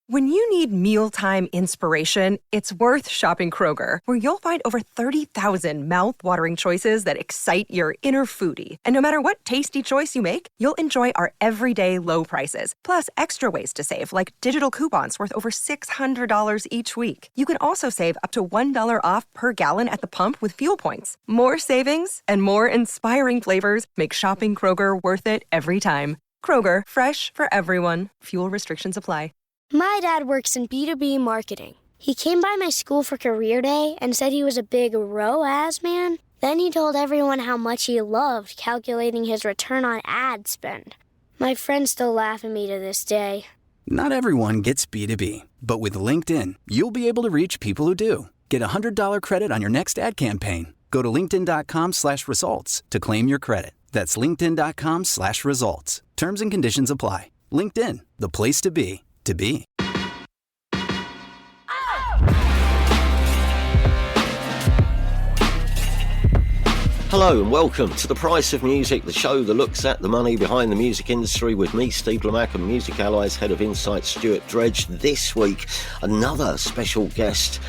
When you need mealtime inspiration, it's worth shopping Kroger, where you'll find over 30,000 mouth-watering choices that excite your inner foodie. And no matter what tasty choice you make, you'll enjoy our everyday low prices, plus extra ways to save, like digital coupons worth over $600 each week. You can also save up to $1 off per gallon at the pump with fuel points. More savings and more inspiring flavors make shopping Kroger worth it every time. Kroger, fresh for everyone. Fuel restrictions apply. My dad works in B2B marketing. He came by my school for career day and said he was a big ROAS man. Then he told everyone how much he loved calculating his return on ad spend. My friends still laugh at me to this day. Not everyone gets B2B, but with LinkedIn, you'll be able to reach people who do. Get a $100 credit on your next ad campaign. Go to linkedin.com/results to claim your credit. That's linkedin.com/results. Terms and conditions apply. LinkedIn, the place to be. To be. Hello and welcome to The Price of Music, the show that looks at the money behind the music industry with me, Steve Lamack, and Music Allies Head of Insight, Stuart Dredge. This week, another special guest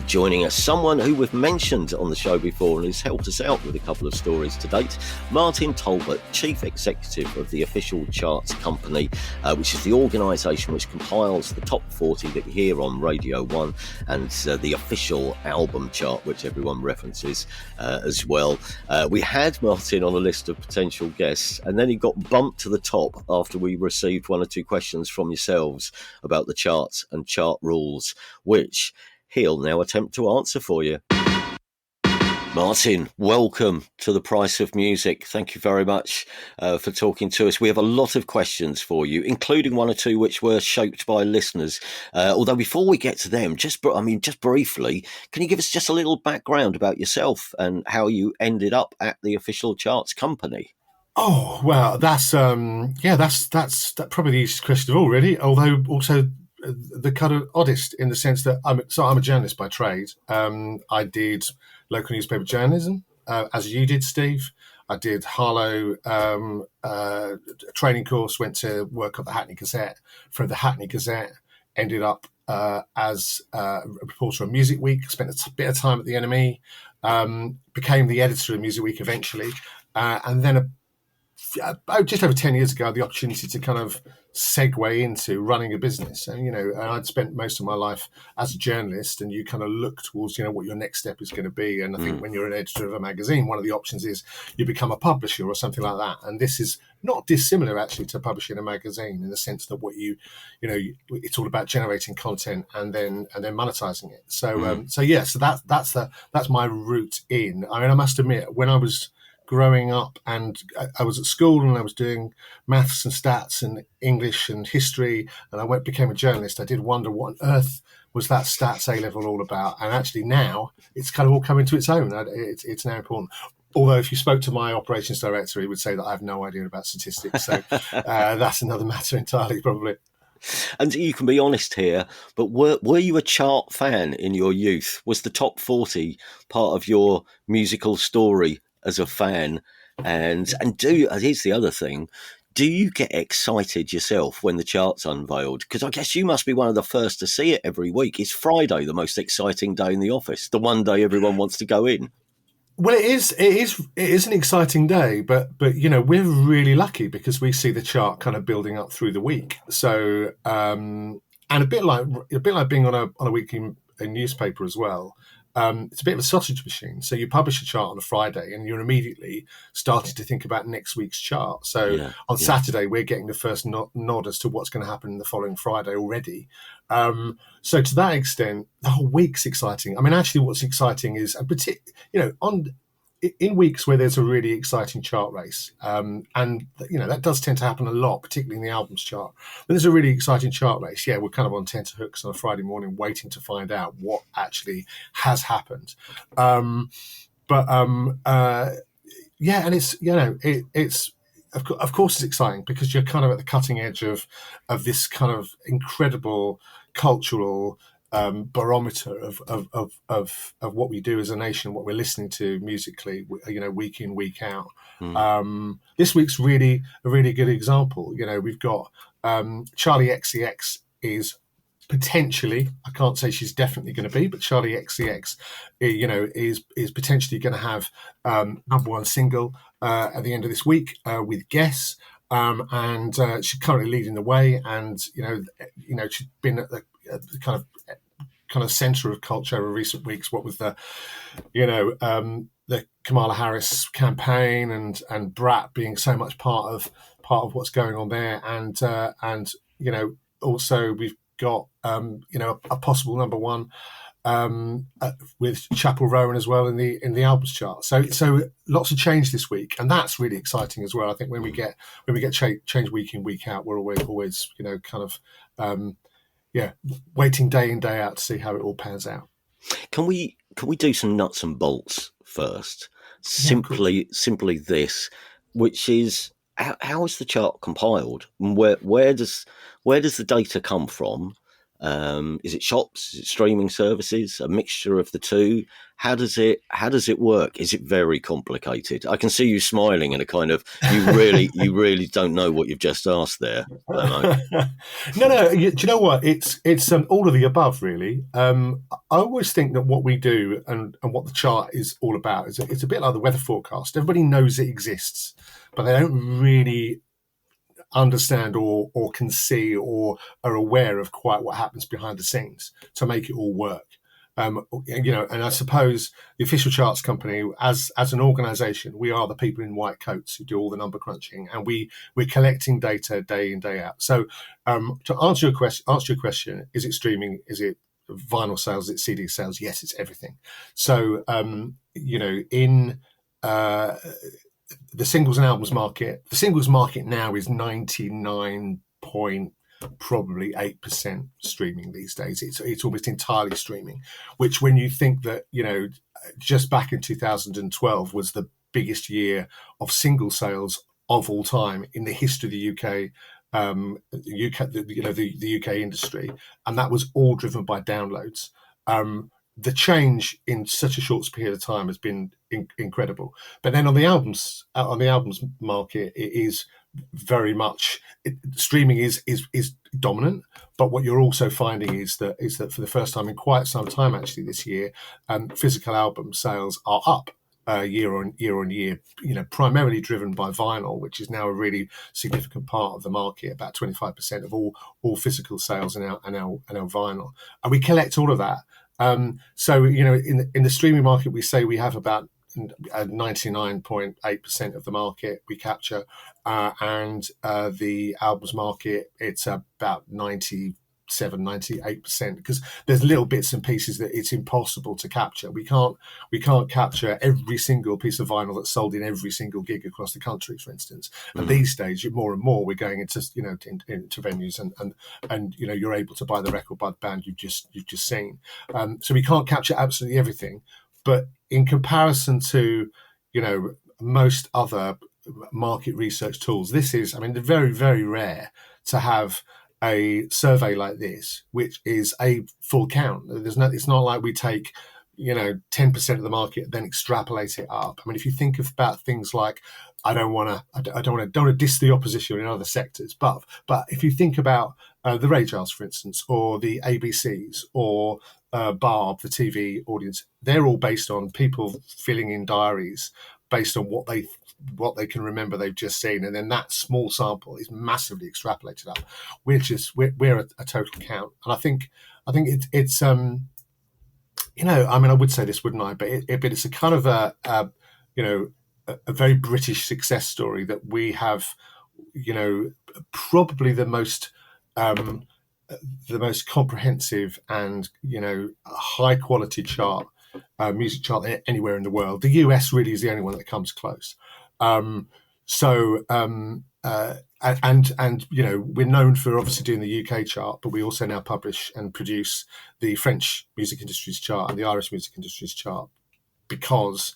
joining us, someone who we've mentioned on the show before and has helped us out with a couple of stories to date. Martin Talbot, Chief Executive of the Official Charts Company, which is the organisation which compiles the top 40 that you hear on Radio 1 and the official album chart, which everyone references as well. We had Martin on a list of potential guests, and then he got bumped to the top after we received one or two questions from yourselves about the charts and chart rules, which he'll now attempt to answer for you. Martin, welcome to The Price of Music. Thank you very much for talking to us. We have a lot of questions for you, including one or two which were shaped by listeners. Although before we get to them, just briefly, can you give us just a little background about yourself and how you ended up at the Official Charts Company? Oh, well, that's probably the easiest question of all, really. Although also the kind of oddest in the sense that I'm a journalist by trade. I did local newspaper journalism, as you did, Steve. I did Harlow training course, went to work at the Hackney Gazette. From the Hackney Gazette, ended up as a reporter on Music Week, spent a bit of time at the NME, became the editor of Music Week eventually, and then just over 10 years ago, I had the opportunity to kind of segue into running a business. And, and I'd spent most of my life as a journalist, and you kind of look towards, what your next step is going to be. And I think when you're an editor of a magazine, one of the options is you become a publisher or something like that. And this is not dissimilar actually to publishing a magazine in the sense that it's all about generating content and then monetizing it. So that's my route in. I mean, I must admit, when I was growing up and I was at school and I was doing maths and stats and English and history, and I became a journalist, I did wonder what on earth was that stats A-level all about. And actually now it's kind of all coming to its own. It's now important. Although if you spoke to my operations director, he would say that I have no idea about statistics. So that's another matter entirely, probably. And you can be honest here, but were you a chart fan in your youth? Was the top 40 part of your musical story as a fan? And here's the other thing, do you get excited yourself when the charts unveiled? Because I guess you must be one of the first to see it every week. Is Friday the most exciting day in the office, the one day everyone wants to go in? Well, it is an exciting day, but we're really lucky because we see the chart kind of building up through the week. So and a bit like being on a weekly newspaper as well. It's a bit of a sausage machine. So you publish a chart on a Friday and you're immediately starting to think about next week's chart. So on Saturday, we're getting the first nod as to what's going to happen the following Friday already. So to that extent, the whole week's exciting. I mean, actually what's exciting is, in weeks where there's a really exciting chart race, and that does tend to happen a lot, particularly in the albums chart. When there's a really exciting chart race, we're kind of on tenterhooks on a Friday morning waiting to find out what actually has happened. And it's of course it's exciting because you're kind of at the cutting edge of this kind of incredible cultural barometer of what we do as a nation, what we're listening to musically, week in, week out. This week's really a really good example. We've got Charlie XCX is potentially, I can't say she's definitely going to be, but Charlie XCX, is potentially going to have number one single at the end of this week with Guess. And she's currently leading the way, and she's been at the kind of center of culture over recent weeks. What with the Kamala Harris campaign and Brat being so much part of what's going on there, and also we've got a possible number one with Chapel Rowan as well in the albums chart. So lots of change this week, and that's really exciting as well. I think when we get change week in, week out, we're always waiting day in, day out to see how it all pans out. Can we do some nuts and bolts first? Simply this, which is how is the chart compiled? And where does the data come from? Is it shops? Is it streaming services? A mixture of the two? How does it work? Is it very complicated? I can see you smiling in a kind of you really don't know what you've just asked there. No. Do you know what? It's all of the above, really. I always think that what we do and what the chart is all about is it's a bit like the weather forecast. Everybody knows it exists, but they don't really understand or can see or are aware of quite what happens behind the scenes to make it all work. And I suppose the official charts company, as an organisation, we are the people in white coats who do all the number crunching, and we're collecting data day in, day out. So to answer your question, is it streaming? Is it vinyl sales? Is it CD sales? Yes, it's everything. So in the singles and albums market, now is 99.8% streaming these days. It's almost entirely streaming, which when you think that, just back in 2012 was the biggest year of single sales of all time in the history of the UK, the UK industry, and that was all driven by downloads. The change in such a short period of time has been incredible. But then on the albums market, it is very much streaming is dominant. But what you're also finding is that for the first time in quite some time, actually this year, physical album sales are up year on year. Primarily driven by vinyl, which is now a really significant part of the market. About 25% of all physical sales are now vinyl, and we collect all of that. So in the streaming market, we say we have about 99.8% of the market we capture, and the albums market, it's about 98%, because there's little bits and pieces that it's impossible to capture. We can't capture every single piece of vinyl that's sold in every single gig across the country, for instance. And these days, more and more, we're going into into venues and you're able to buy the record by the band you've just seen. So we can't capture absolutely everything, but in comparison to most other market research tools, this is, very, very rare to have a survey like this, which is a full count. It's not like we take 10% of the market, then extrapolate it up. If you think about things like, I don't want to diss the opposition in other sectors, but if you think about the Ray Charles, for instance, or the ABCs, or Barb, the TV audience, they're all based on people filling in diaries based on what they can remember they've just seen, and then that small sample is massively extrapolated up. We're a total count, and I think it's I would say this, wouldn't I? But it's a kind of a very British success story that we have. Probably the most comprehensive and high quality chart, music chart anywhere in the world. The US really is the only one that comes close. And we're known for obviously doing the UK chart, but we also now publish and produce the French music industry's chart and the Irish music industry's chart, because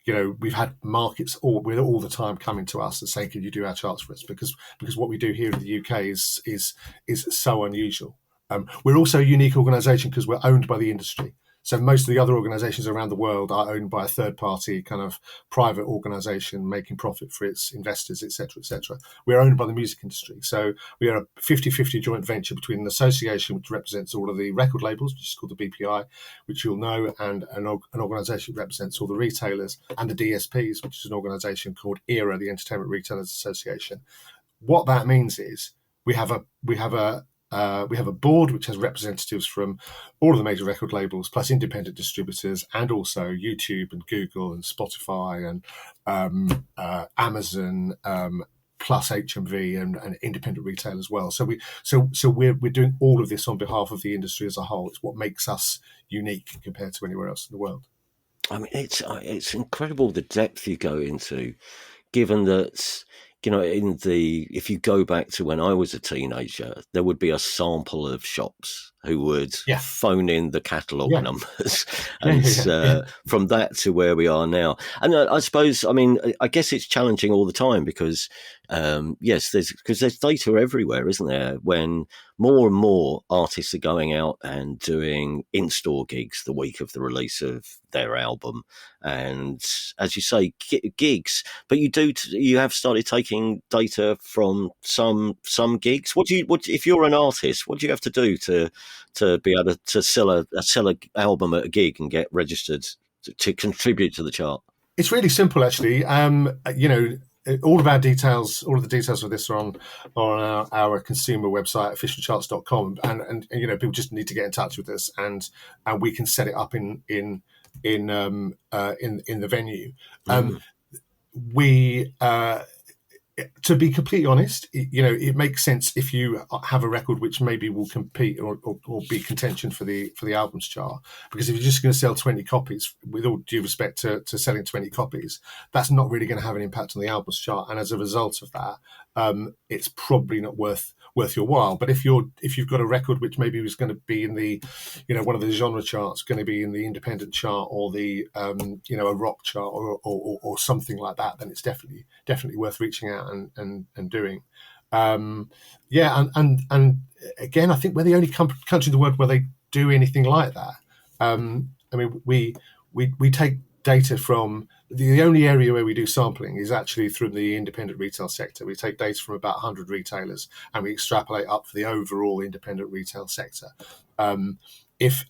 we've had markets all the time coming to us and saying, can you do our charts for us? Because what we do here in the UK is so unusual. We're also a unique organisation because we're owned by the industry. So most of the other organizations around the world are owned by a third party kind of private organization making profit for its investors, et cetera, et cetera. We're owned by the music industry. So we are a 50-50 joint venture between an association which represents all of the record labels, which is called the BPI, which you'll know, and an organization that represents all the retailers, and the DSPs, which is an organization called ERA, the Entertainment Retailers Association. What that means is we have a board which has representatives from all of the major record labels, plus independent distributors, and also YouTube and Google and Spotify and Amazon, plus HMV and independent retail as well. So we're doing all of this on behalf of the industry as a whole. It's what makes us unique compared to anywhere else in the world. I mean, it's incredible the depth you go into, given that, if you go back to when I was a teenager, there would be a sample of shops who would phone in the catalogue numbers. And from that to where we are now. And I suppose, I guess it's challenging all the time because, there's data everywhere, isn't there? When more and more artists are going out and doing in-store gigs the week of the release of their album. And as you say, gigs, but you have started taking data from some gigs. What if you're an artist, what do you have to do to be able to sell a album at a gig and get registered to contribute to the chart? It's really simple, actually. All of the details of this are on our consumer website, officialcharts.com, and people just need to get in touch with us, and we can set it up in the venue. To be completely honest, it makes sense if you have a record which maybe will compete or be contention for the albums chart. Because if you're just going to sell 20 copies, with all due respect to selling 20 copies, that's not really going to have an impact on the albums chart. And as a result of that, it's probably not worth your while. But if you've got a record which maybe was going to be in the, one of the genre charts, going to be in the independent chart or the, a rock chart or something like that, then it's definitely worth reaching out and doing. And again, I think we're the only country in the world where they do anything like that. We take data from the only area where we do sampling is actually through the independent retail sector. We take data from about 100 retailers and we extrapolate up for the overall independent retail sector. If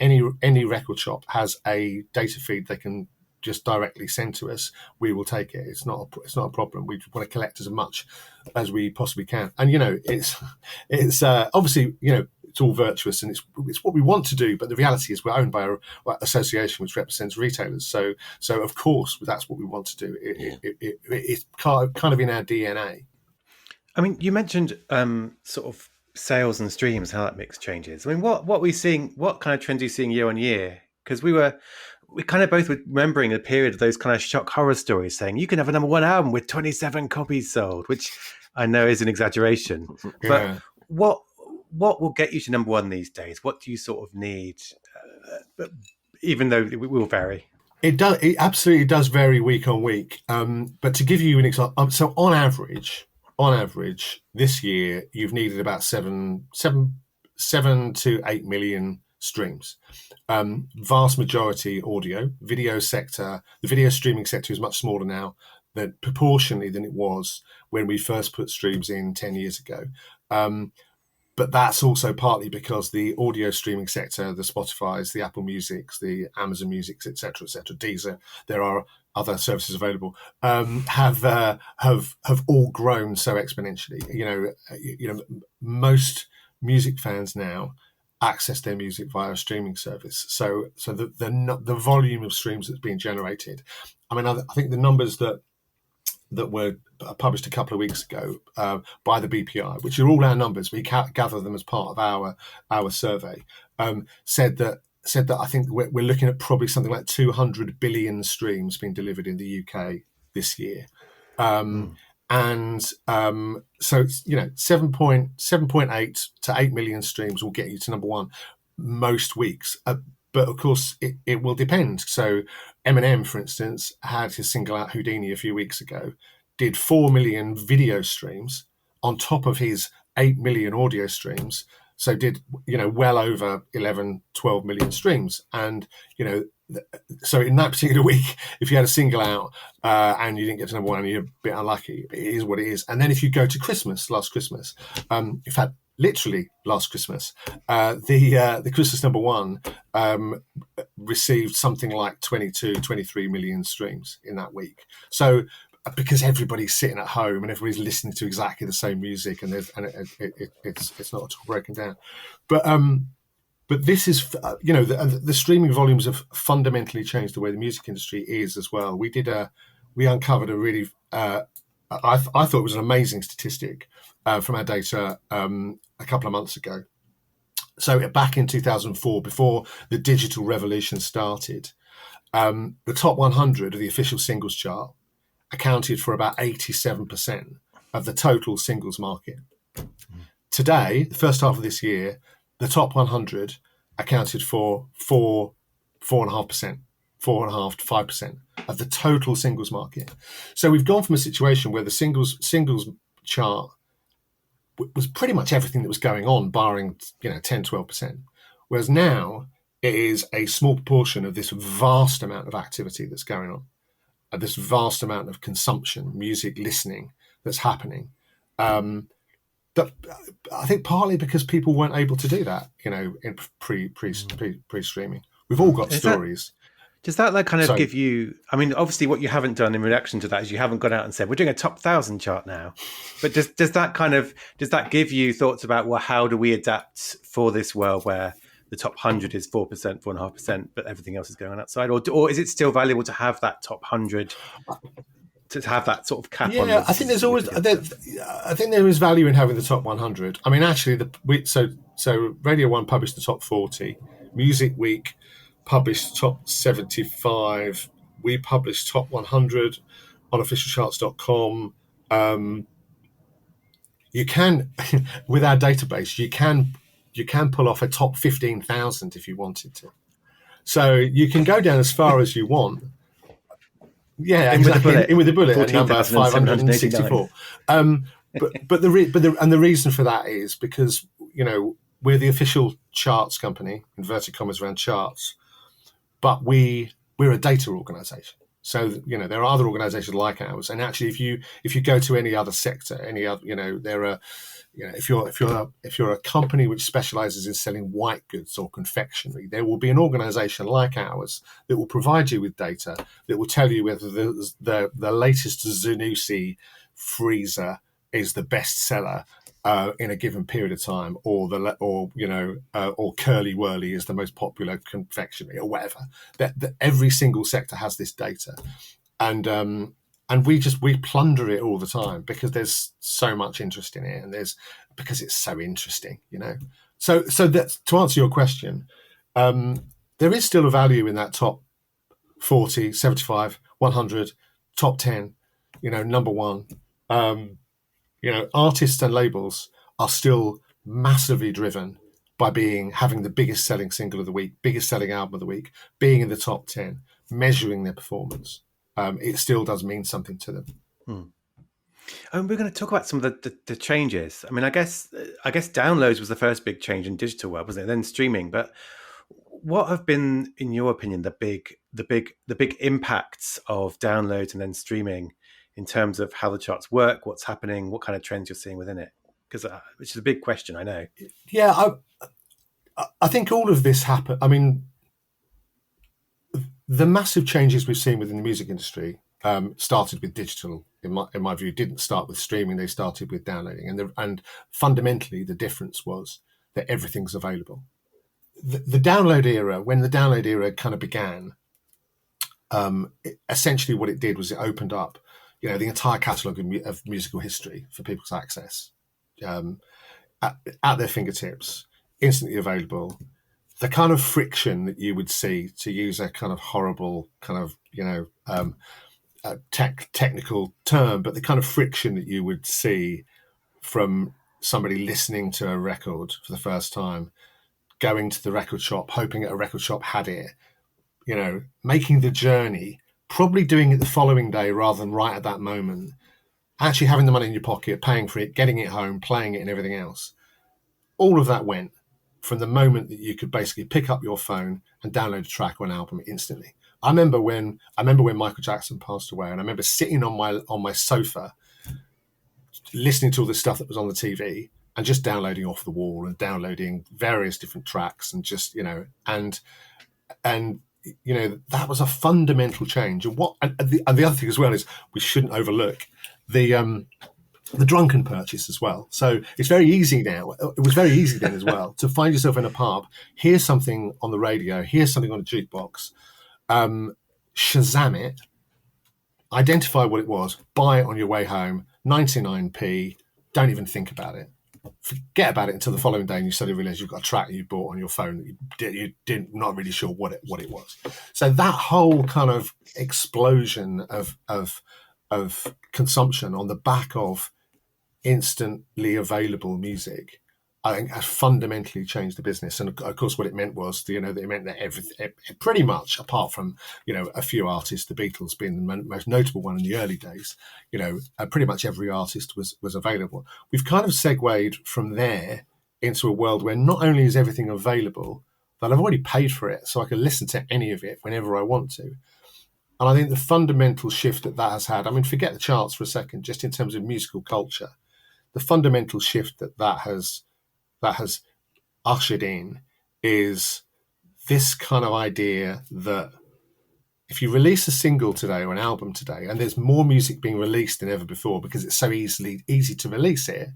any record shop has a data feed they can just directly send to us, we will take it. It's not a problem. We want to collect as much as we possibly can. And it's obviously it's all virtuous and it's what we want to do. But the reality is we're owned by an association which represents retailers. So of course that's what we want to do. It's kind of in our DNA. I mean, you mentioned sort of sales and streams, how that mix changes. I mean, what are we seeing? What kind of trends are you seeing year on year? Because we kind of both were remembering a period of those kind of shock horror stories saying you can have a number one album with 27 copies sold, which I know is an exaggeration. But what will get you to number one these days? What do you sort of need? Even though it will vary. It does. It absolutely does vary week on week. But to give you an example, so on average, this year you've needed about 7 to 8 million streams. Vast majority audio, video sector. The video streaming sector is much smaller now than proportionally than it was when we first put streams in 10 years ago. But that's also partly because the audio streaming sector, the Spotifys, the Apple Musics, the Amazon Musics, et cetera, Deezer, there are other services available, have all grown so exponentially. Most music fans now access their music via a streaming service. So the volume of streams that's being generated. I mean, I think the numbers that were published a couple of weeks ago by the BPI, which are all our numbers, we gather them as part of our survey, said that I think we're looking at probably something like 200 billion streams being delivered in the UK this year. And so it's 7.8 to 8 million streams will get you to number one most weeks. But of course, it will depend. So Eminem, for instance, had his single out Houdini a few weeks ago, did 4 million video streams on top of his 8 million audio streams. So did, well over 11, 12 million streams. And, so in that particular week, if you had a single out and you didn't get to number one, you're a bit unlucky. It is what it is. And then if you go to last Christmas, in fact, literally last Christmas, the Christmas number one received something like 22, 23 million streams in that week. So because everybody's sitting at home and everybody's listening to exactly the same music, and it's not at all broken down. But this is, the streaming volumes have fundamentally changed the way the music industry is as well. We uncovered a really, I thought it was an amazing statistic from our data a couple of months ago. So back in 2004, before the digital revolution started, the top 100 of the official singles chart accounted for about 87% of the total singles market. Today, the first half of this year, the top 100 accounted for 4.5% to 5% of the total singles market. So we've gone from a situation where the singles chart was pretty much everything that was going on, barring 10, 12%. Whereas now it is a small proportion of this vast amount of activity that's going on, this vast amount of consumption, music listening that's happening. But I think partly because people weren't able to do that, in pre-streaming. We've all got stories. Does that kind of give you? I mean, obviously, what you haven't done in reaction to that is you haven't gone out and said we're doing a top 1,000 chart now. But does that give you thoughts about, well, how do we adapt for this world where the top 100 is 4%, 4.5%, but everything else is going on outside, or is it still valuable to have that top 100? To have that sort of cap on. Yeah, I think there's always. I think there is value in having the top 100. I mean, actually, so Radio 1 published the top 40. Music Week published top 75. We published top 100 on officialcharts.com. You can, with our database, you can pull off a top 15,000 if you wanted to. So you can go down as far as you want. Yeah, exactly. In with the bullet at number 564. But the reason for that is because we're the official charts company, inverted commas around charts, but we're a data organisation. So there are other organisations like ours, and actually, if you go to any other sector, any other there are. If you're a company which specialises in selling white goods or confectionery, there will be an organisation like ours that will provide you with data that will tell you whether the latest Zanussi freezer is the best seller in a given period of time, or Curly Whirly is the most popular confectionery, or whatever. That every single sector has this data, and we plunder it all the time because there's so much interest in it, and because it's so interesting, So that, to answer your question, there is still a value in that top 40, 75, 100, top 10, number one. Artists and labels are still massively driven by having the biggest selling single of the week, biggest selling album of the week, being in the top 10, measuring their performance. It still does mean something to them. And we're going to talk about some of the changes. I mean, I guess downloads was the first big change in digital world, wasn't it? Then streaming. But what have been, in your opinion, the big impacts of downloads and then streaming in terms of how the charts work, what's happening, what kind of trends you're seeing within it? Because which is a big question, I know. Yeah, I think all of this happened. I mean, the massive changes we've seen within the music industry started with digital. In my view, didn't start with streaming; they started with downloading, and fundamentally, the difference was that everything's available. The download era, when the download era kind of began, essentially what it did was it opened up, the entire catalogue of musical history for people to access at their fingertips, instantly available. The kind of friction that you would see, to use a kind of horrible kind of technical term, but the kind of friction that you would see from somebody listening to a record for the first time, going to the record shop, hoping that a record shop had it, making the journey, probably doing it the following day rather than right at that moment, actually having the money in your pocket, paying for it, getting it home, playing it and everything else. All of that went. from the moment that you could basically pick up your phone and download a track or an album instantly. I remember when Michael Jackson passed away, and I remember sitting on my sofa, listening to all the stuff that was on the TV, and just downloading off the wall and downloading various different tracks, and just and that was a fundamental change. And the other thing as well is we shouldn't overlook the drunken purchase as well. So it's very easy now. It was very easy then as well to find yourself in a pub, hear something on the radio, hear something on a jukebox, Shazam it, identify what it was, buy it on your way home, 99p, don't even think about it. Forget about it until the following day and you suddenly realise you've got a track that you bought on your phone that you didn't, not really sure what it was. So that whole kind of explosion of consumption on the back of instantly available music, I think has fundamentally changed the business. And of course, what it meant was, that it meant that everything, pretty much, apart from a few artists, the Beatles being the most notable one in the early days, pretty much every artist was available. We've kind of segued from there into a world where not only is everything available, but I've already paid for it, so I can listen to any of it whenever I want to. And I think the fundamental shift that has had, I mean, forget the charts for a second, just in terms of musical culture, the fundamental shift that has ushered in is this kind of idea that if you release a single today or an album today, and there's more music being released than ever before because it's so easy to release it,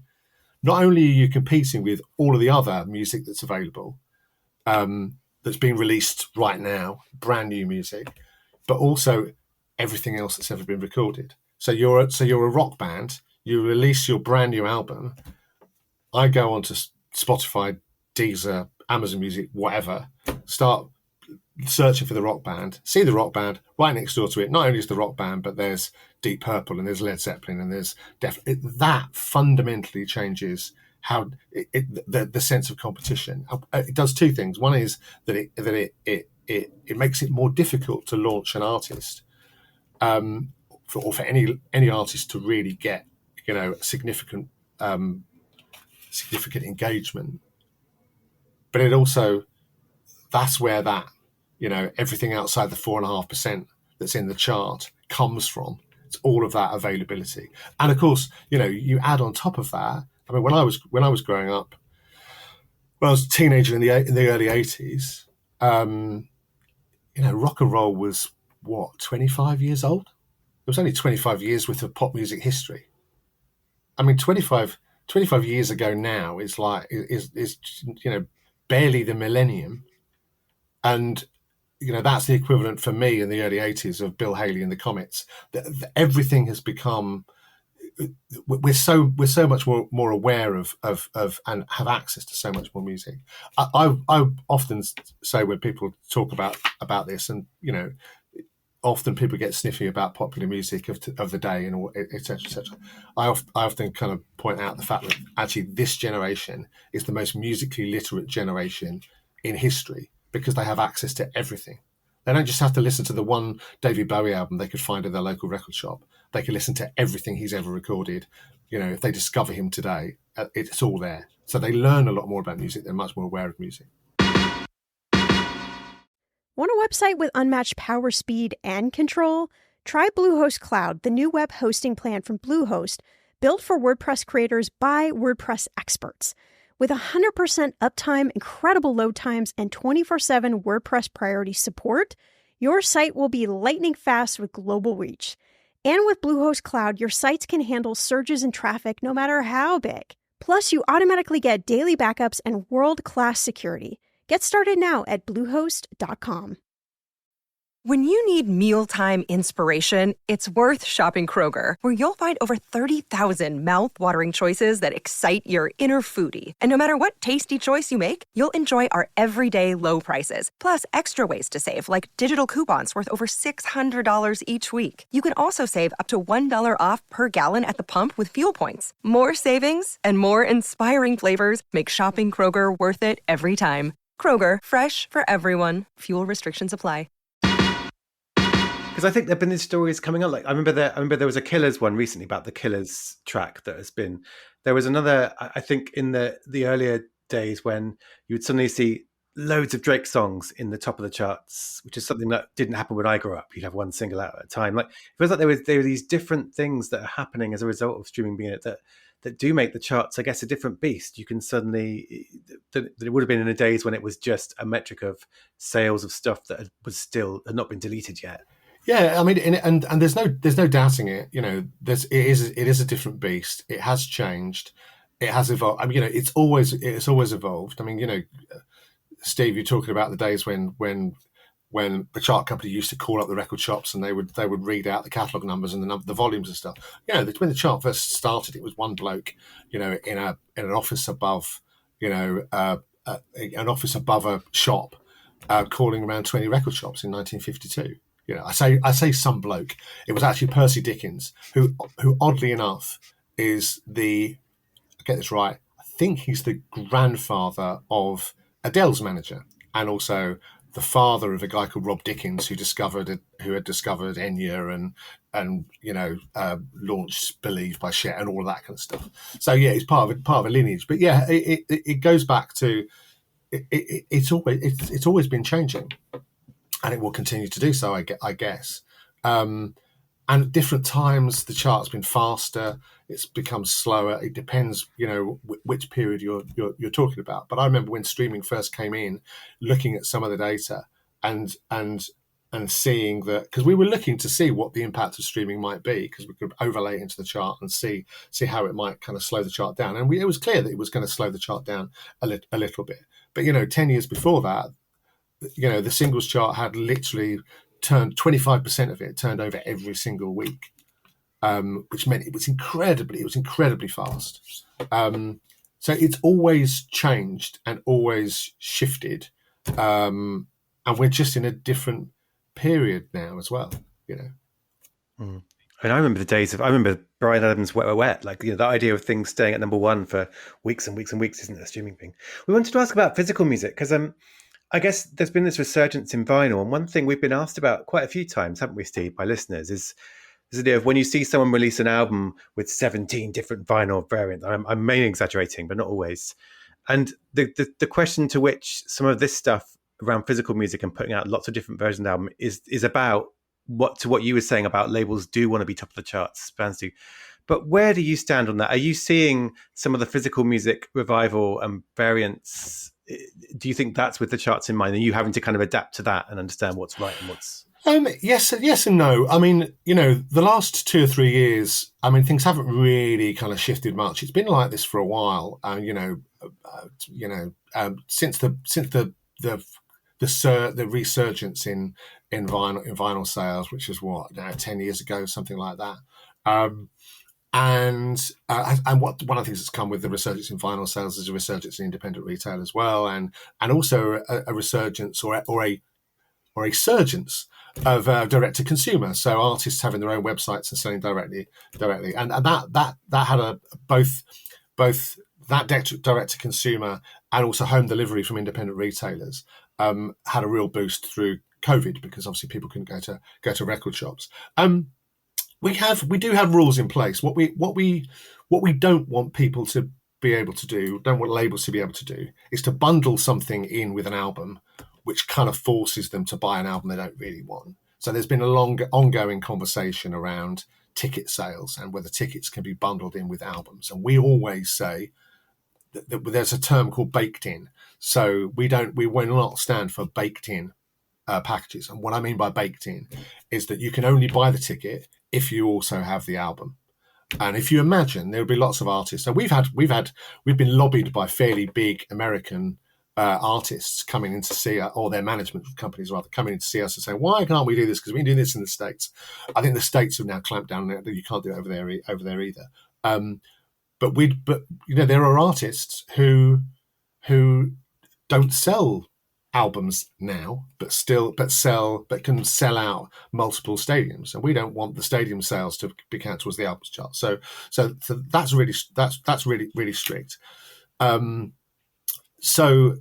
not only are you competing with all of the other music that's available, that's being released right now, brand new music, but also everything else that's ever been recorded. So you're a rock band, you release your brand new album, I go onto Spotify, Deezer, Amazon Music, whatever, start searching for the rock band, see the rock band, right next door to it, not only is the rock band, but there's Deep Purple and there's Led Zeppelin and there's that fundamentally changes how the sense of competition. It does two things. One is that it makes it more difficult to launch an artist, for any artist to really get significant engagement. But it also, that's where that everything outside the 4.5% that's in the chart comes from. It's all of that availability, and of course you add on top of that. I mean, when I was growing up, when I was a teenager in the early 80s, rock and roll was 25 years old. It was only 25 years worth of pop music history. I mean, 25 years ago now is barely the millennium, and that's the equivalent for me in the early 80s of Bill Haley and the Comets. Everything has become, we're so much more aware of and have access to so much more music. I often say when people talk about this, and often people get sniffy about popular music of the day and et cetera, et cetera. I often kind of point out the fact that actually this generation is the most musically literate generation in history, because they have access to everything. They don't just have to listen to the one David Bowie album they could find in their local record shop. They can listen to everything he's ever recorded. If they discover him today, it's all there. So they learn a lot more about music. They're much more aware of music. Want a website with unmatched power, speed, and control? Try Bluehost Cloud, the new web hosting plan from Bluehost, built for WordPress creators by WordPress experts. With 100% uptime, incredible load times, and 24/7 WordPress priority support, your site will be lightning fast with global reach. And with Bluehost Cloud, your sites can handle surges in traffic no matter how big. Plus, you automatically get daily backups and world-class security. Get started now at Bluehost.com. When you need mealtime inspiration, it's worth shopping Kroger, where you'll find over 30,000 mouth-watering choices that excite your inner foodie. And no matter what tasty choice you make, you'll enjoy our everyday low prices, plus extra ways to save, like digital coupons worth over $600 each week. You can also save up to $1 off per gallon at the pump with fuel points. More savings and more inspiring flavors make shopping Kroger worth it every time. Kroger, fresh for everyone. Fuel restrictions apply. Because I think there've been these stories coming up. Like I remember there was a Killers one recently about the Killers track that has been. There was another. I think in the earlier days when you would suddenly see loads of Drake songs in the top of the charts, which is something that didn't happen when I grew up. You'd have one single out at a time. Like, it feels like there were these different things that are happening as a result of streaming being it that do make the charts, I guess, a different beast. You can suddenly, that it would have been in the days when it was just a metric of sales of stuff that had not been deleted yet. Yeah, I mean, and there's no doubting it. It is a different beast. It has changed. It has evolved. I mean, it's always evolved. I mean, Steve, you're talking about the days when the chart company used to call up the record shops and they would read out the catalog numbers and the volumes and stuff. When the chart first started, it was one bloke, in an office above, an office above a shop, calling around 20 record shops in 1952. I say some bloke. It was actually Percy Dickens, who oddly enough is get this right, I think he's the grandfather of Adele's manager, and also the father of a guy called Rob Dickens, who had discovered Enya and launched Believe by Cher and all of that kind of stuff. So yeah, it's part of a lineage. But yeah, it goes back to it's always been changing, and it will continue to do so, I guess. And at different times, the chart's been faster. It's become slower. It depends, which period you're talking about. But I remember when streaming first came in, looking at some of the data and seeing that, because we were looking to see what the impact of streaming might be, because we could overlay it into the chart and see how it might kind of slow the chart down. And it was clear that it was going to slow the chart down a little bit. But 10 years before that, the singles chart had literally turned 25% of it turned over every single week, which meant it was incredibly fast. So it's always changed and always shifted, and we're just in a different period now as well. And I remember the days of Bryan Adams' Wet, Wet, Wet. Like, the idea of things staying at number one for weeks and weeks and weeks isn't a streaming thing. We wanted to ask about physical music because I guess there's been this resurgence in vinyl, and one thing we've been asked about quite a few times, haven't we, Steve, by listeners, is this idea of when you see someone release an album with 17 different vinyl variants. I'm mainly exaggerating, but not always. And the question to which some of this stuff around physical music and putting out lots of different versions of the album is about what you were saying about labels do want to be top of the charts, bands do. But where do you stand on that? Are you seeing some of the physical music revival and variants? Do you think that's with the charts in mind? Are you having to kind of adapt to that and understand what's right and what's... Yes and no. I mean, the last 2 or 3 years, I mean, things haven't really kind of shifted much. It's been like this for a while. Since the resurgence in vinyl sales, which is what, now 10 years ago, something like that. And what one of the things that's come with the resurgence in vinyl sales is a resurgence in independent retail as well, and also a resurgence or a surgence of direct to consumer. So artists having their own websites and selling directly, and that had both that direct to consumer and also home delivery from independent retailers had a real boost through COVID, because obviously people couldn't go to record shops. We do have rules in place. What we don't want people to be able to do, don't want labels to be able to do, is to bundle something in with an album, which kind of forces them to buy an album they don't really want. So there's been a long ongoing conversation around ticket sales and whether tickets can be bundled in with albums. And we always say that there's a term called baked in. So we will not stand for baked in packages. And what I mean by baked in is that you can only buy the ticket if you also have the album. And if you imagine, there'll be lots of artists. And we've been lobbied by fairly big American artists coming in to see us, or their management companies rather, coming in to see us and saying, why can't we do this? Because we've been doing this in the States. I think the States have now clamped down that you can't do it over there either. But there are artists who don't sell albums now, but can sell out multiple stadiums, and we don't want the stadium sales to be counted towards the albums chart. So that's really strict. So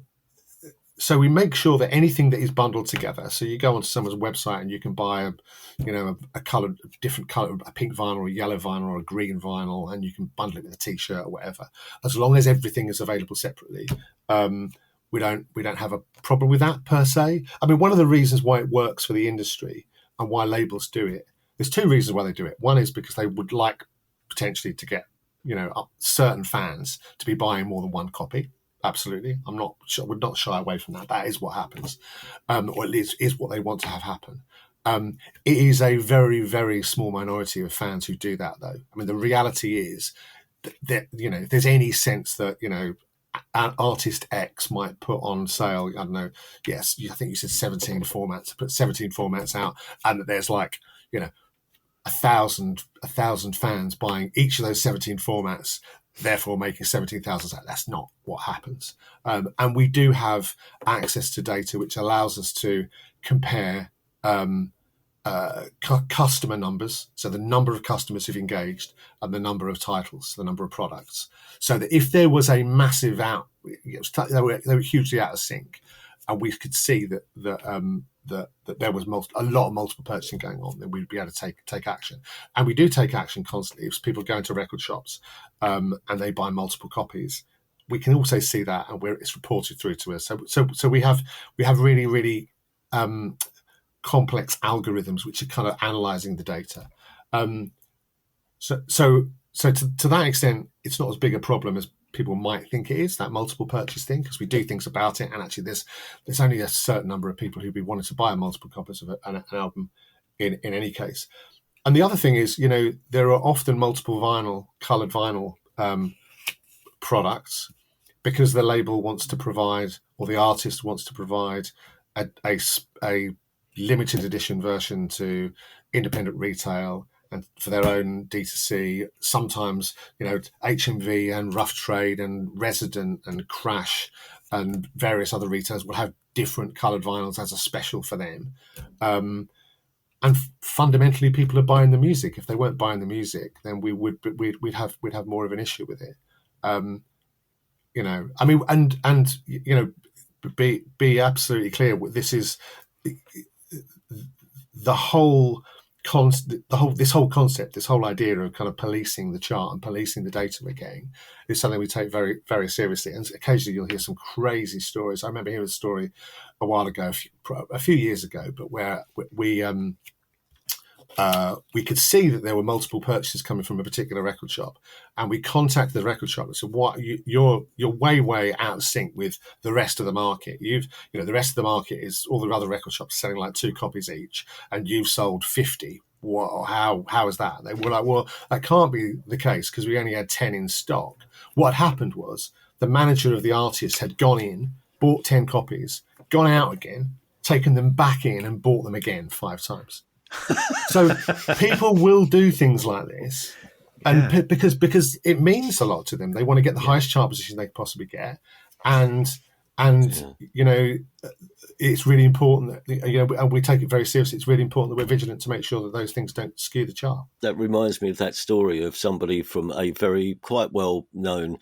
so we make sure that anything that is bundled together. So you go onto someone's website and you can buy a different color, a pink vinyl or a yellow vinyl or a green vinyl, and you can bundle it with a T-shirt or whatever. As long as everything is available separately, we don't have a problem with that per se. I mean, one of the reasons why it works for the industry and why labels do it, there's two reasons why they do it. One is because they would like potentially to get certain fans to be buying more than one copy. Absolutely, would not shy away from that. That is what happens, or at least is what they want to have happen. It is a very, very small minority of fans who do that, though. I mean, the reality is that if there's any sense that an artist X might put on sale, I don't know. Yes, I think you said 17 formats. Put 17 formats out, and that there's 1,000 fans buying each of those 17 formats, therefore making 17,000. That's not what happens. And we do have access to data which allows us to compare customer numbers, so the number of customers who've engaged, and the number of titles, the number of products. So that if there was a massive they were hugely out of sync, and we could see that there was a lot of multiple purchasing going on, then we'd be able to take action. And we do take action constantly. If people go into record shops and they buy multiple copies, we can also see that, and it's reported through to us. So we have really, really complex algorithms which are kind of analysing the data. So to that extent, it's not as big a problem as people might think it is, that multiple purchase thing, because we do things about it, and actually there's only a certain number of people who'd be wanting to buy multiple copies of an album in any case. And the other thing is, there are often multiple coloured vinyl products, because the label wants to provide, or the artist wants to provide, a limited edition version to independent retail and for their own D2C. Sometimes, HMV and Rough Trade and Resident and Crash and various other retailers will have different coloured vinyls as a special for them. And fundamentally, people are buying the music. If they weren't buying the music, then we'd have more of an issue with it. Be absolutely clear. This is this whole concept, this whole idea of kind of policing the chart and policing the data we're getting is something we take very, very seriously. And occasionally you'll hear some crazy stories. I remember hearing a story a while ago, a few years ago, but where we could see that there were multiple purchases coming from a particular record shop, and we contacted the record shop and said, "What, you're way out of sync with the rest of the market. The rest of the market is all the other record shops selling like 2 copies each, and you've sold 50. What? How is that?" And they were like, "Well, that can't be the case because we only had 10 in stock." What happened was the manager of the artist had gone in, bought 10 copies, gone out again, taken them back in, and bought them again 5 times. So people will do things like this, and because it means a lot to them. They want to get the highest chart position they can possibly get, and it's really important that and we take it very seriously. It's really important that we're vigilant to make sure that those things don't skew the chart. That reminds me of that story of somebody from a quite well known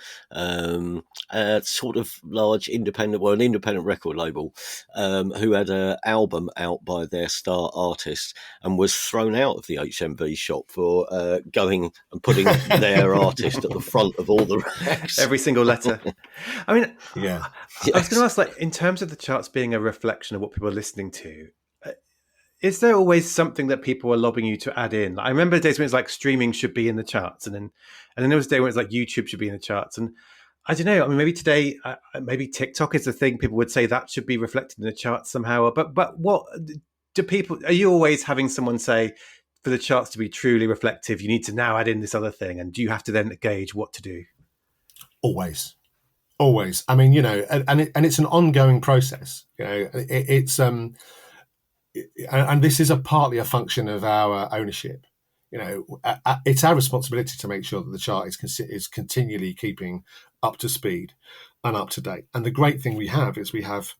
sort of large an independent record label who had an album out by their star artist and was thrown out of the HMV shop for going and putting their artist at the front of all the racks. Every single letter. I mean, yeah. I was going to ask, in terms of the charts being a reflection of what people are listening to, is there always something that people are lobbying you to add in? I remember the days when it's like streaming should be in the charts, and then there was a day when it's like YouTube should be in the charts. And I don't know. I mean, maybe today, maybe TikTok is the thing. People would say that should be reflected in the charts somehow. But what do people? Are you always having someone say, for the charts to be truly reflective, you need to now add in this other thing, and do you have to then gauge what to do? Always. I mean, and it's an ongoing process. It's and this is partly a function of our ownership. It's our responsibility to make sure that the chart is continually keeping up to speed and up to date. And the great thing we have is we have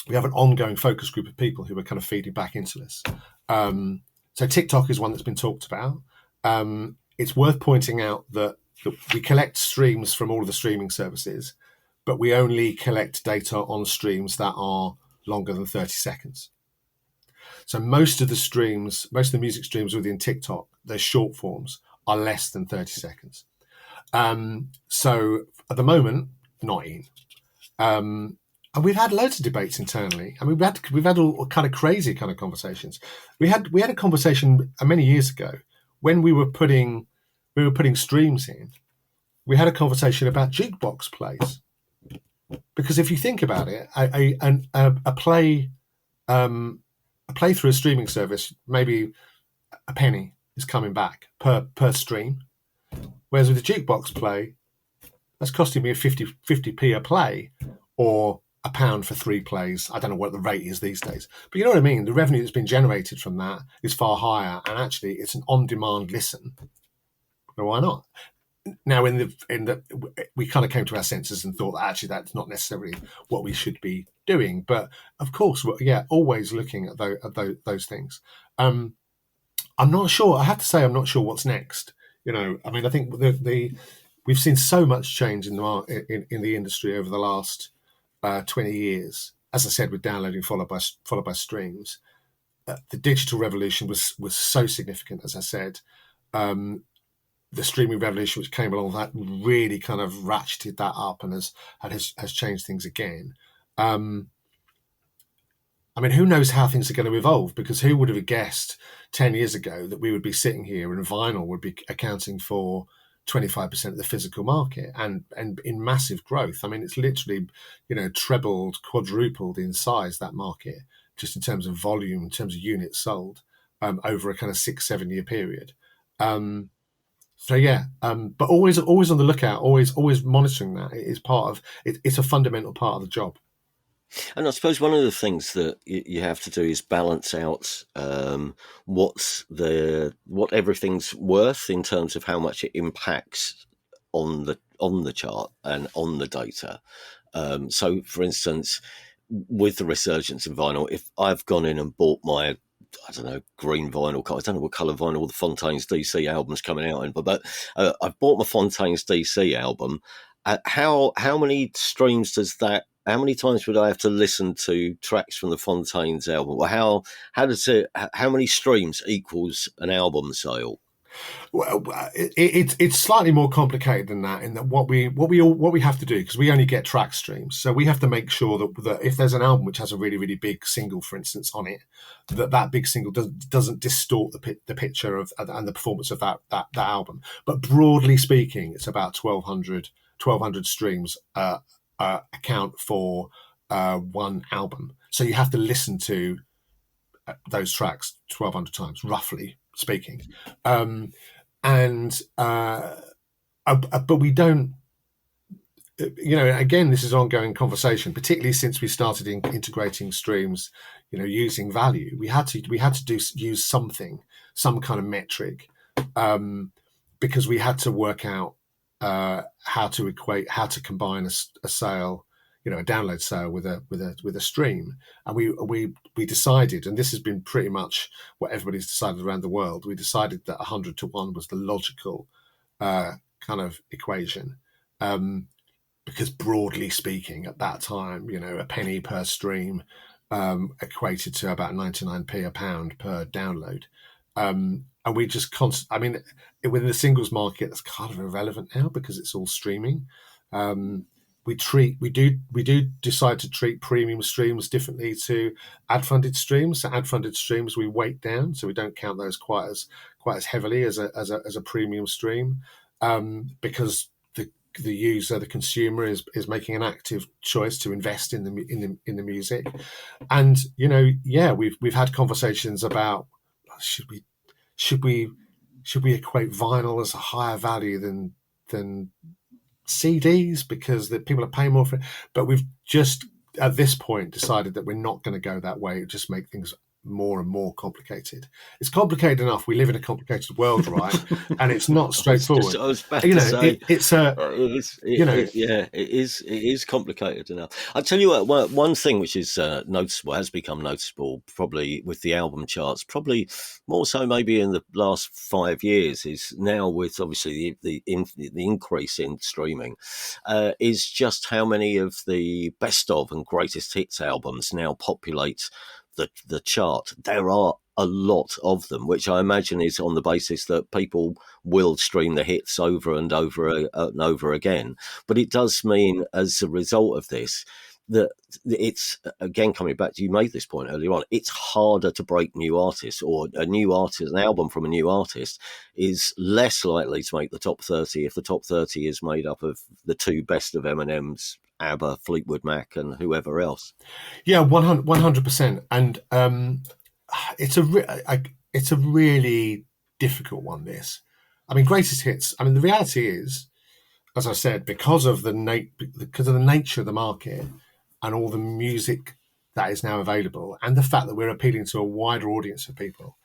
an ongoing focus group of people who are kind of feeding back into this. So TikTok is one that's been talked about. It's worth pointing out that we collect streams from all of the streaming services, but we only collect data on streams that are longer than 30 seconds. So most of the music streams within TikTok, their short forms are less than 30 seconds. So at the moment, not in. And we've had loads of debates internally. I mean, we've had all kind of crazy kind of conversations. We had a conversation many years ago when we were putting streams in. We had a conversation about jukebox plays, because if you think about it, a play through a streaming service, maybe a penny is coming back per stream, whereas with a jukebox play, that's costing me a 50p a play, or £1 for 3 plays. I don't know what the rate is these days, but you know what I mean. The revenue that's been generated from that is far higher, and actually, it's an on-demand listen. So why not? Now, in the we kind of came to our senses and thought that actually that's not necessarily what we should be doing. But of course, always looking at those things. I'm not sure. I have to say, I'm not sure what's next. I mean, I think we've seen so much change in the industry over the last 20 years. As I said, with downloading followed by streams, the digital revolution was so significant. As I said. The streaming revolution, which came along, that really kind of ratcheted that up and has changed things again. I mean, who knows how things are going to evolve? Because who would have guessed 10 years ago that we would be sitting here and vinyl would be accounting for 25% of the physical market and in massive growth? I mean, it's literally, trebled, quadrupled in size, that market, just in terms of volume, in terms of units sold, over a kind of 6-7 year period. But always on the lookout, always monitoring that. It is part of it. It's a fundamental part of the job. And I suppose one of the things that you have to do is balance out what everything's worth in terms of how much it impacts on the chart and on the data. So, for instance, with the resurgence in vinyl, if I've gone in and bought my green vinyl. I don't know what colour vinyl the Fontaines DC album's coming out in, but I've bought my Fontaines DC album. How many streams does that? How many times would I have to listen to tracks from the Fontaines album? Or how many streams equals an album sale? Well, it's slightly more complicated than that. In that what we have to do, because we only get track streams, so we have to make sure that if there's an album which has a really, really big single, for instance, on it, that big single doesn't distort the picture of and the performance of that album. But broadly speaking, it's about 1,200 streams account for one album. So you have to listen to those tracks 1,200 times, roughly speaking. But we don't, again, this is ongoing conversation, particularly since we started integrating streams, using value. We had to use some kind of metric, because we had to work out how to combine a sale, a download sale with a stream. And we decided, and this has been pretty much what everybody's decided around the world, we decided that 100 to 1 was the logical kind of equation, because broadly speaking, at that time, a penny per stream equated to about 99p a pound per download. And we just within the singles market, that's kind of irrelevant now because it's all streaming. We do decide to treat premium streams differently to ad-funded streams. So ad-funded streams we weight down, so we don't count those quite as heavily as a premium stream, because the user, the consumer, is making an active choice to invest in the music. And we've had conversations about should we equate vinyl as a higher value than CDs because that people are paying more for it. But we've just at this point decided that we're not going to go that way. It just make things more and more complicated. It's complicated enough. We live in a complicated world, right? And it's not straightforward. I was about to say, it is complicated enough. I'll tell you what, one thing which is noticeable, has become noticeable probably with the album charts, probably more so maybe in the last 5 years, is now with obviously the increase in streaming, is just how many of the best of and greatest hits albums now populate the chart. There are a lot of them, which I imagine is on the basis that people will stream the hits over and over and over again. But it does mean, as a result of this, that it's, again, coming back to, you made this point earlier on, it's harder to break new artists, or an album from a new artist is less likely to make the top 30 if the top 30 is made up of the two best of Eminem's, ABBA, Fleetwood Mac, and whoever else. Yeah, 100%. And it's a really difficult one, this. I mean, greatest hits. I mean, the reality is, as I said, because of the nature of the market and all the music that is now available, and the fact that we're appealing to a wider audience of people.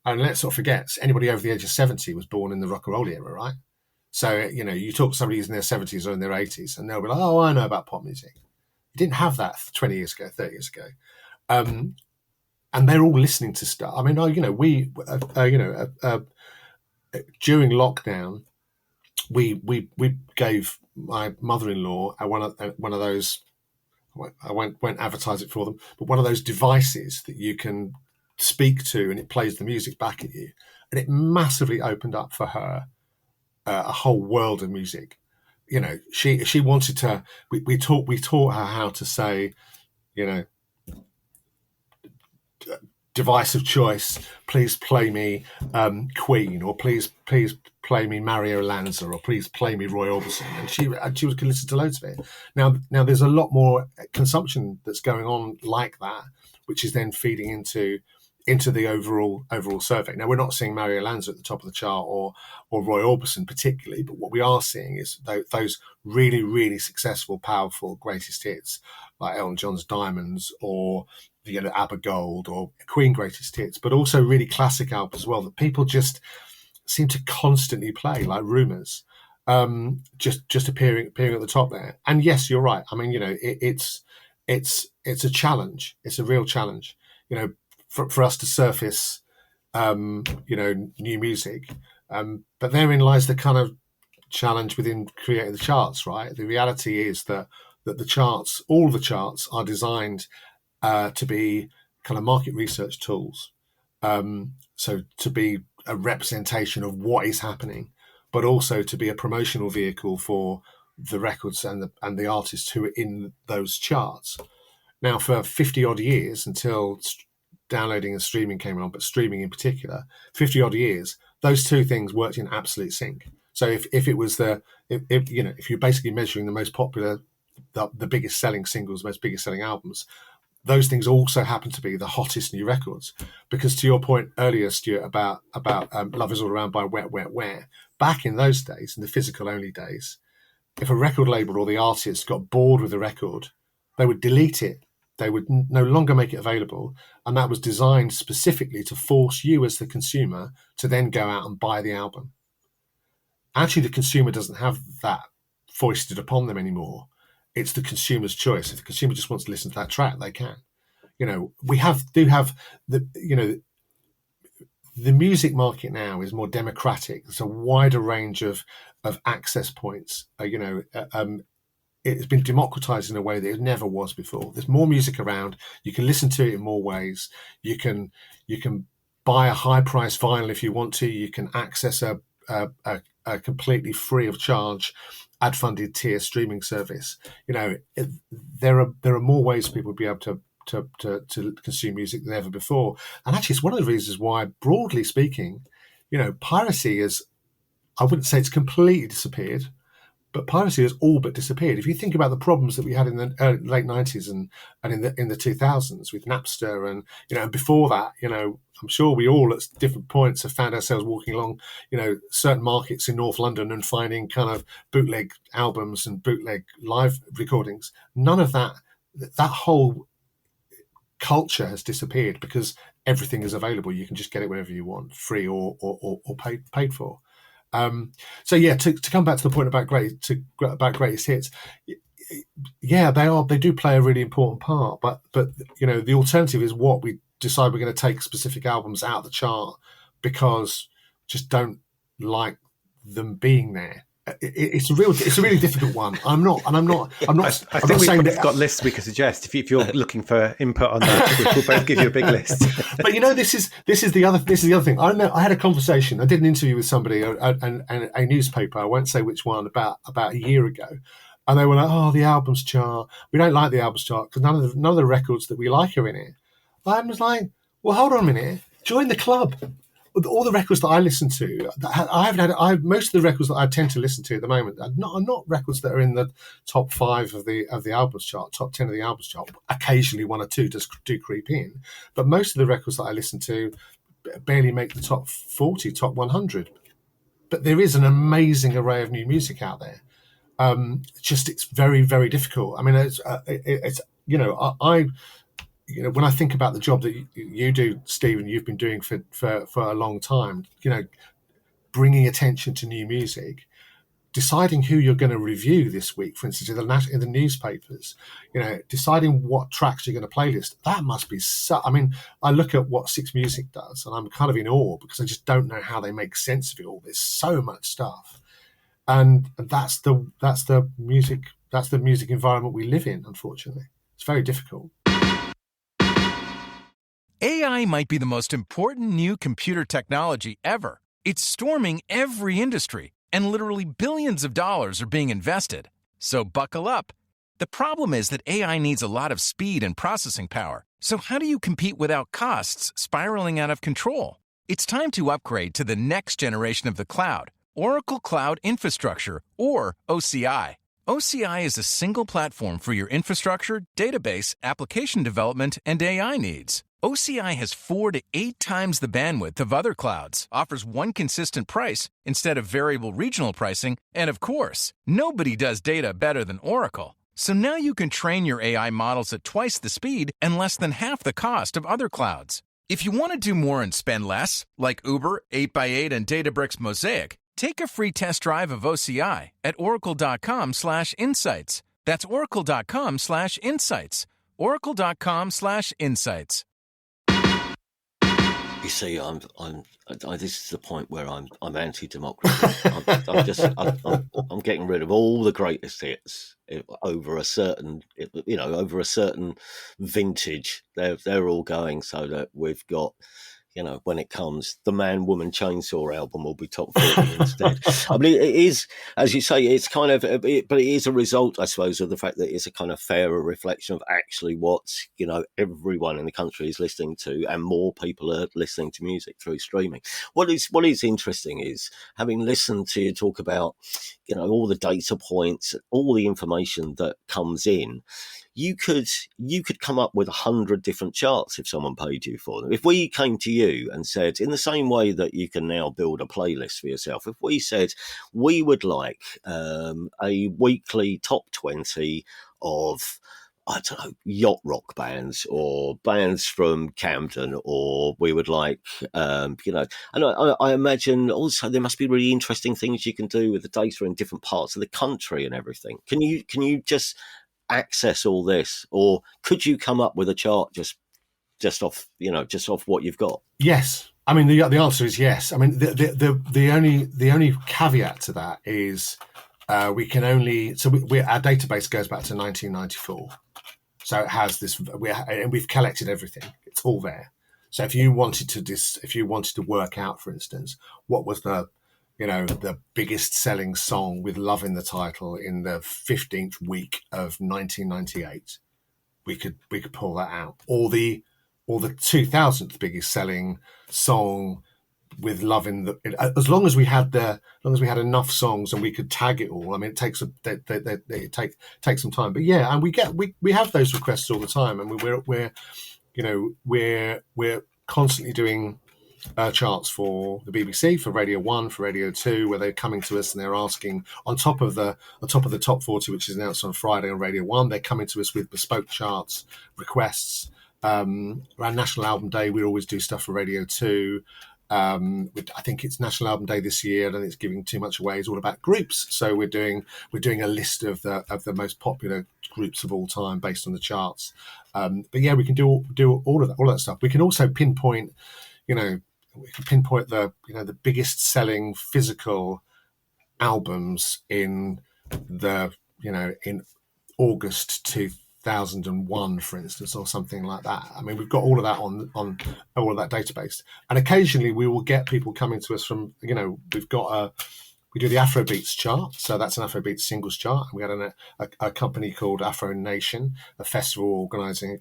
And let's not forget, anybody over the age of 70 was born in the rock and roll era, right? So, you talk to somebody who's in their 70s or in their 80s, and they'll be like, oh, I know about pop music. You didn't have that 20 years ago, 30 years ago. And they're all listening to stuff. I mean, during lockdown, we gave my mother-in-law one of those, I won't advertise it for them, but one of those devices that you can speak to and it plays the music back at you. And it massively opened up for her a whole world of music. She wanted to, we taught her how to say, device of choice, please play me Queen, or please play me Mario Lanza, or please play me Roy Orbison, and she could listen to loads of it. Now there's a lot more consumption that's going on like that, which is then feeding into the overall survey. Now, we're not seeing Mario Lanza at the top of the chart or Roy Orbison particularly, but what we are seeing is those really, really successful, powerful greatest hits like Elton John's Diamonds, or ABBA Gold, or Queen greatest hits, but also really classic albums as well that people just seem to constantly play, like Rumours, just appearing at the top there. And yes, you're right. I mean, it's a challenge. It's a real challenge. For us to surface, new music. But therein lies the kind of challenge within creating the charts, right? The reality is that the charts, all the charts, are designed to be kind of market research tools. So to be a representation of what is happening, but also to be a promotional vehicle for the records and the artists who are in those charts. Now, for 50 odd years, until downloading and streaming came along, but streaming in particular, 50 odd years, those two things worked in absolute sync. So if it was if you're basically measuring the most popular, the biggest selling singles, most biggest selling albums, those things also happen to be the hottest new records. Because to your point earlier, Stuart, about Love Is All Around by Wet, Wet, Wet, back in those days, in the physical only days, if a record label or the artist got bored with the record, they would delete it. They would no longer make it available. And that was designed specifically to force you as the consumer to then go out and buy the album. Actually, the consumer doesn't have that foisted upon them anymore. It's the consumer's choice. If the consumer just wants to listen to that track, they can. We do have the music market now is more democratic. There's a wider range of access points. It's been democratized in a way that it never was before. There's more music around. You can listen to it in more ways. You can buy a high price vinyl if you want to. You can access a completely free of charge ad funded tier streaming service. There are more ways people will be able to consume music than ever before. And actually, it's one of the reasons why, broadly speaking, piracy is, I wouldn't say it's completely disappeared, but piracy has all but disappeared. If you think about the problems that we had in the late 90s and in the 2000s with Napster and before that, I'm sure we all at different points have found ourselves walking along, certain markets in North London and finding kind of bootleg albums and bootleg live recordings. None of that whole culture has disappeared because everything is available. You can just get it whenever you want, free or paid for. So yeah, to come back to the point about greatest hits, yeah, they do play a really important part. But the alternative is what we decide we're going to take specific albums out of the chart because just don't like them being there. It's a really difficult one. I'm not saying we've got lists we could suggest if you're looking for input on that. We'll both give you a big list. But this is the other thing. I had a conversation. I did an interview with somebody and a newspaper. I won't say which one, about a year ago, and they were like, "Oh, the albums chart. We don't like the albums chart because none of the records that we like are in it." I was like, "Well, hold on a minute. Join the club." All the records that I listen to, most of the records that I tend to listen to at the moment are not records that are in the top 5 of the albums chart, top 10 of the albums chart. Occasionally 1 or 2 do creep in, but most of the records that I listen to barely make the top 40, top 100. But there is an amazing array of new music out there. It's very, very difficult. I mean, when I think about the job that you do, Steve, and you've been doing for a long time, bringing attention to new music, deciding who you're going to review this week, for instance, in the newspapers, deciding what tracks you're going to playlist, that must be so. I mean, I look at what Six Music does, and I'm kind of in awe because I just don't know how they make sense of it all. There's so much stuff, and that's the music environment we live in. Unfortunately, it's very difficult. AI might be the most important new computer technology ever. It's storming every industry, and literally billions of dollars are being invested. So buckle up. The problem is that AI needs a lot of speed and processing power. So how do you compete without costs spiraling out of control? It's time to upgrade to the next generation of the cloud, Oracle Cloud Infrastructure, or OCI. OCI is a single platform for your infrastructure, database, application development, and AI needs. OCI has 4 to 8 times the bandwidth of other clouds, offers one consistent price instead of variable regional pricing, and of course, nobody does data better than Oracle. So now you can train your AI models at twice the speed and less than half the cost of other clouds. If you want to do more and spend less, like Uber, 8x8, and Databricks Mosaic, take a free test drive of OCI at oracle.com/insights. That's oracle.com/insights. oracle.com/insights. You see, this is the point where I'm anti-democracy. I'm getting rid of all the greatest hits over a certain vintage. They're all going so that we've got, when it comes, the Man Woman Chainsaw album will be top 40 instead. I mean, it is, as you say, it's kind of, but it is a result, I suppose, of the fact that it's a kind of fairer reflection of actually what, everyone in the country is listening to, and more people are listening to music through streaming. What is interesting is, having listened to you talk about, all the data points, all the information that comes in, you could come up with 100 different charts if someone paid you for them. If we came to you and said, in the same way that you can now build a playlist for yourself, if we said we would like a weekly top 20 of, I don't know, yacht rock bands or bands from Camden, or we would like, and I imagine also there must be really interesting things you can do with the data in different parts of the country and everything. Can you just access all this, or could you come up with a chart just off what you've got? Yes, I mean the answer is yes. I mean the only caveat to that is we can only our database goes back to 1994, so it has this. We've collected everything; it's all there. So if you wanted to work out, for instance, what was the biggest selling song with love in the title in the 15th week of 1998, we could pull that out. Or the 2000th biggest selling song with love in the, as long as we had enough songs and we could tag it all. I mean, it takes some time, but yeah, and we have those requests all the time, and we're constantly doing charts for the BBC, for Radio 1, for Radio 2, where they're coming to us and they're asking, on top of the top 40, which is announced on Friday on Radio 1, they're coming to us with bespoke charts, requests, Around National Album Day, we always do stuff for Radio 2. I think it's National Album Day this year. I don't think it's giving too much away. It's all about groups. So we're doing a list of the most popular groups of all time based on the charts. But yeah, we can do all of that stuff. We can also pinpoint, the biggest selling physical albums in August 2001, for instance, or something like that. I mean, we've got all of that on all of that database, and occasionally we will get people coming to us from, we do the Afrobeats chart, so that's an Afrobeats singles chart. And we had a company called Afro Nation, a festival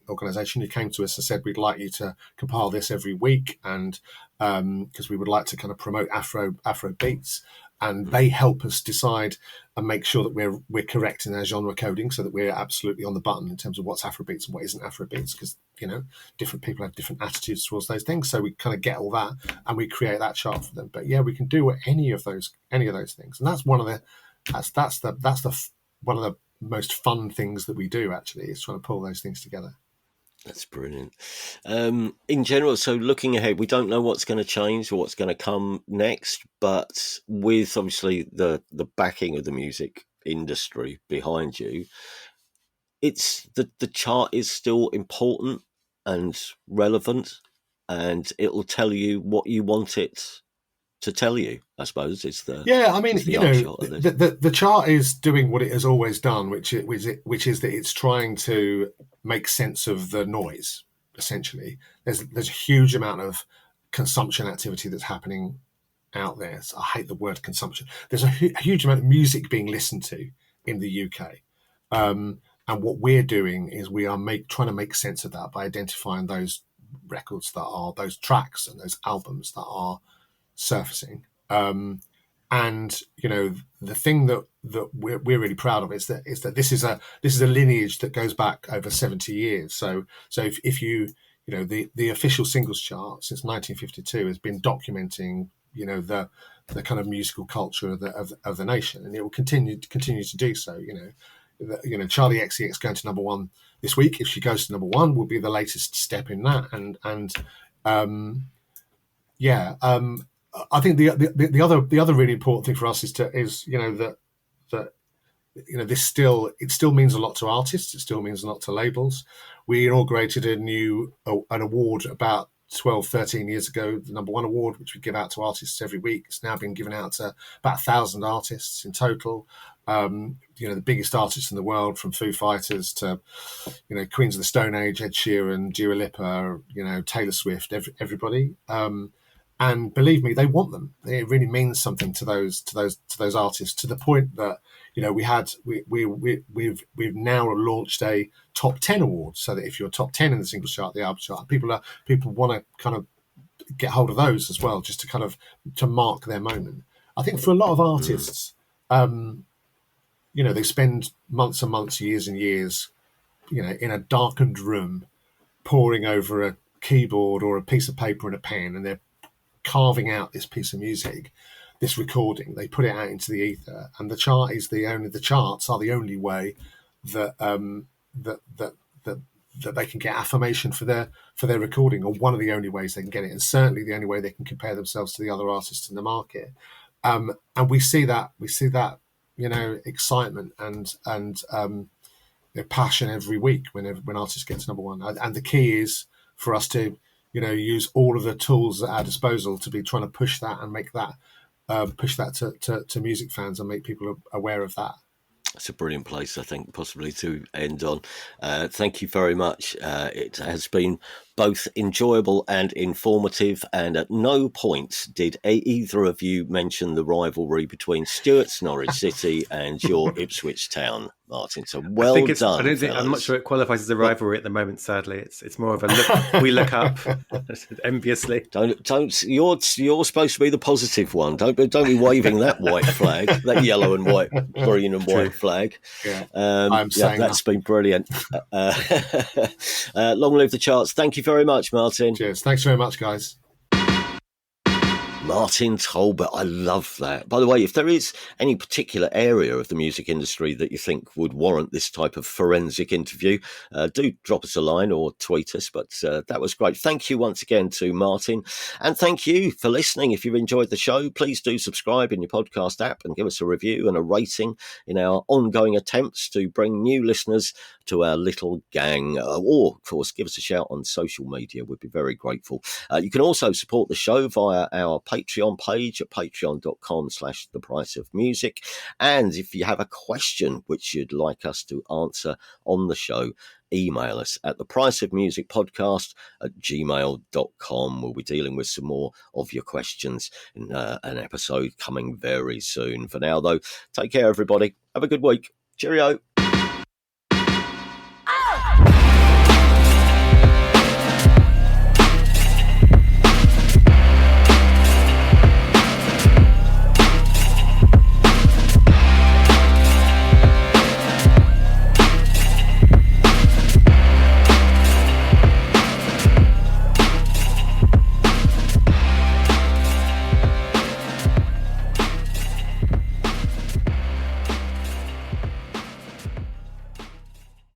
organisation, who came to us and said, we'd like you to compile this every week, and because we would like to kind of promote Afrobeats. And they help us decide and make sure that we're correct in our genre coding, so that we're absolutely on the button in terms of what's Afrobeats and what isn't Afrobeats, because different people have different attitudes towards those things. So we kind of get all that and we create that chart for them. But yeah, we can do any of those things, and that's one of the most fun things that we do. Actually, is trying to pull those things together. That's brilliant. In general, so looking ahead, we don't know what's going to change or what's going to come next, but with obviously the backing of the music industry behind you, it's the chart is still important and relevant, and it'll tell you what you want it to tell you, I suppose. It's the the chart is doing what it has always done, which is that it's trying to make sense of the noise. Essentially, there's a huge amount of consumption activity that's happening out there. So I hate the word consumption. There's a huge amount of music being listened to in the UK, and what we're doing is we are trying to make sense of that by identifying those records that are those tracks and those albums that are surfacing. And the thing that we're really proud of is that this is a lineage that goes back over 70 years. So if you the official singles chart since 1952 has been documenting the kind of musical culture of the nation, and it will continue to do so. Charlie XCX going to number one this week, if she goes to number one, will be the latest step in that. I think the other really important thing for us is that this still means a lot to artists. It still means a lot to labels. We inaugurated an award about 12, 13 years ago, the number one award, which we give out to artists every week. It's now been given out to about 1,000 artists in total. The biggest artists in the world, from Foo Fighters to, Queens of the Stone Age, Ed Sheeran, Dua Lipa, Taylor Swift, everybody. And believe me, they want them. It really means something to those artists, to the point that we've now launched a top 10 award, so that if you're top 10 in the single chart, the album chart, people want to kind of get hold of those as well, just to kind of to mark their moment. I think for a lot of artists, they spend months and months, years and years, in a darkened room, poring over a keyboard or a piece of paper and a pen, and they're carving out this piece of music, this recording. They put it out into the ether, and the charts are the only way that that they can get affirmation for their recording, or one of the only ways they can get it, and certainly the only way they can compare themselves to the other artists in the market. And we see that excitement and passion every week when artists get to number one. And the key is for us to use all of the tools at our disposal to be trying to push that and make that to music fans and make people aware of that. It's a brilliant place, I think, possibly to end on. Thank you very much. It has been both enjoyable and informative, and at no point did either of you mention the rivalry between Stuart's Norwich City and your Ipswich Town, Martin. So well done. I'm not sure it qualifies as a rivalry at the moment. Sadly, it's more of a look. We look up enviously. Don't. You're supposed to be the positive one. Don't be waving that white flag, that yellow and white, green and white flag. Yeah, I'm saying that's been brilliant. Long live the charts. Thank you very much, Martin. Cheers. Thanks very much, guys. Martin Talbot, I love that. By the way, if there is any particular area of the music industry that you think would warrant this type of forensic interview, do drop us a line or tweet us. But that was great. Thank you once again to Martin. And thank you for listening. If you've enjoyed the show, please do subscribe in your podcast app and give us a review and a rating in our ongoing attempts to bring new listeners to our little gang. Or, of course, give us a shout on social media. We'd be very grateful. You can also support the show via our Patreon page at patreon.com/thepriceofmusic. And if you have a question which you'd like us to answer on the show, email us at thepriceofmusicpodcast@gmail.com. We'll be dealing with some more of your questions in an episode coming very soon. For now, though, take care, everybody. Have a good week. Cheerio.